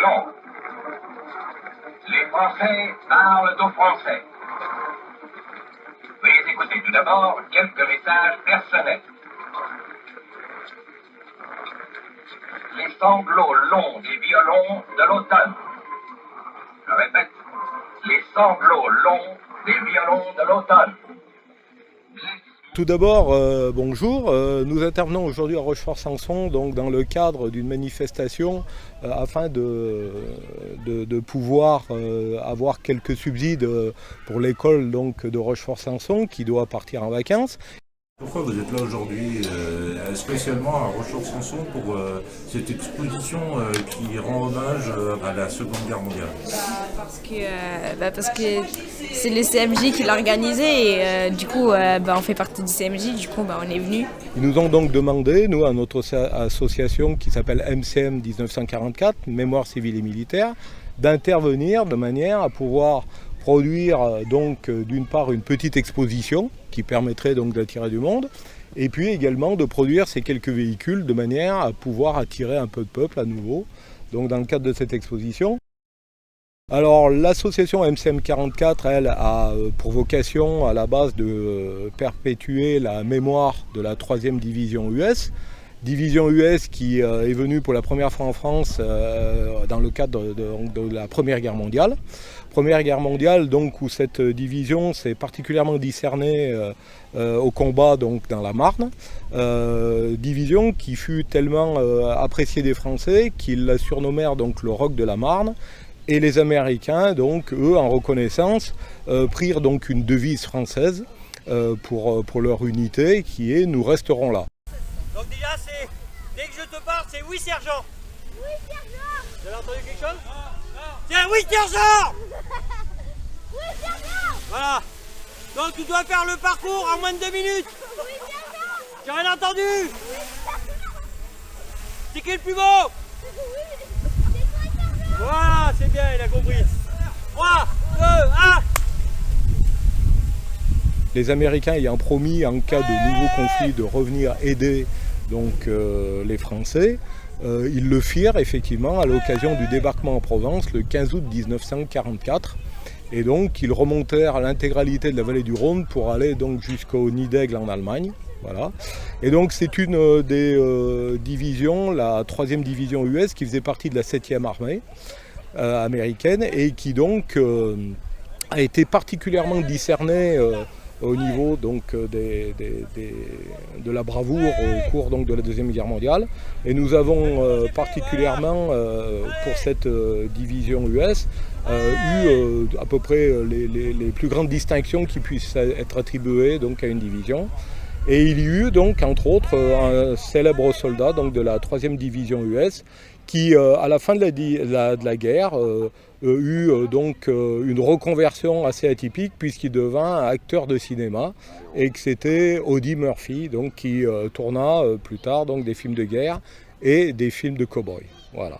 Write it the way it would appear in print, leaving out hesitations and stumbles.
violon. Les Français parlent aux Français. Veuillez écouter tout d'abord quelques messages personnels. Les sanglots longs des violons de l'automne. Je répète, les sanglots longs des violons de l'automne. Tout d'abord, bonjour. Nous intervenons aujourd'hui à Rochefort-Sanson, donc dans le cadre d'une manifestation afin de pouvoir avoir quelques subsides pour l'école de Rochefort-Sanson qui doit partir en vacances. Pourquoi vous êtes là aujourd'hui, spécialement à Rochefort-Sanson pour cette exposition qui rend hommage à la Seconde Guerre mondiale? Parce que c'est le CMJ qui l'a organisé et du coup on fait partie du CMJ, du coup on est venu. Ils nous ont donc demandé, nous à notre association qui s'appelle MCM 1944, Mémoire civile et militaire, d'intervenir de manière à pouvoir produire donc d'une part une petite exposition qui permettrait donc d'attirer du monde et puis également de produire ces quelques véhicules de manière à pouvoir attirer un peu de peuple à nouveau donc dans le cadre de cette exposition. Alors l'association MCM 44 elle a pour vocation à la base de perpétuer la mémoire de la 3e division US. Division US qui est venue pour la première fois en France dans le cadre de la Première Guerre mondiale. Première Guerre mondiale donc où cette division s'est particulièrement discernée au combat donc dans la Marne. Division qui fut tellement appréciée des Français qu'ils la surnommèrent donc le Roc de la Marne. Et les Américains donc eux en reconnaissance prirent donc une devise française pour leur unité qui est « Nous resterons là ». Donc déjà, c'est dès que je te parle, c'est oui sergent. Oui sergent. Vous avez entendu quelque chose? Non. Tiens, oui sergent. Oui sergent. Voilà. Donc tu dois faire le parcours en moins de 2 minutes. Oui sergent. J'ai rien entendu. Oui sergent. C'est qui le plus beau? Oui, c'est toi sergent. Voilà, c'est bien, il a compris. 3, 2, 1. Les Américains ayant promis en cas de nouveau conflit de revenir aider donc les Français, ils le firent effectivement à l'occasion du débarquement en Provence le 15 août 1944. Et donc ils remontèrent l'intégralité de la vallée du Rhône pour aller donc jusqu'au Nid d'Aigle en Allemagne. Voilà. Et donc c'est une des divisions, la 3e division US qui faisait partie de la 7e armée américaine et qui donc a été particulièrement discernée au niveau donc, de la bravoure au cours donc, de la Deuxième Guerre mondiale. Et nous avons particulièrement, pour cette division US, eu à peu près les plus grandes distinctions qui puissent être attribuées donc, à une division. Et il y eut donc, entre autres, un célèbre soldat donc, de la 3e division US qui, à la fin de la guerre, eut donc une reconversion assez atypique puisqu'il devint acteur de cinéma et que c'était Audie Murphy donc, qui tourna plus tard donc, des films de guerre et des films de cow-boys. Voilà.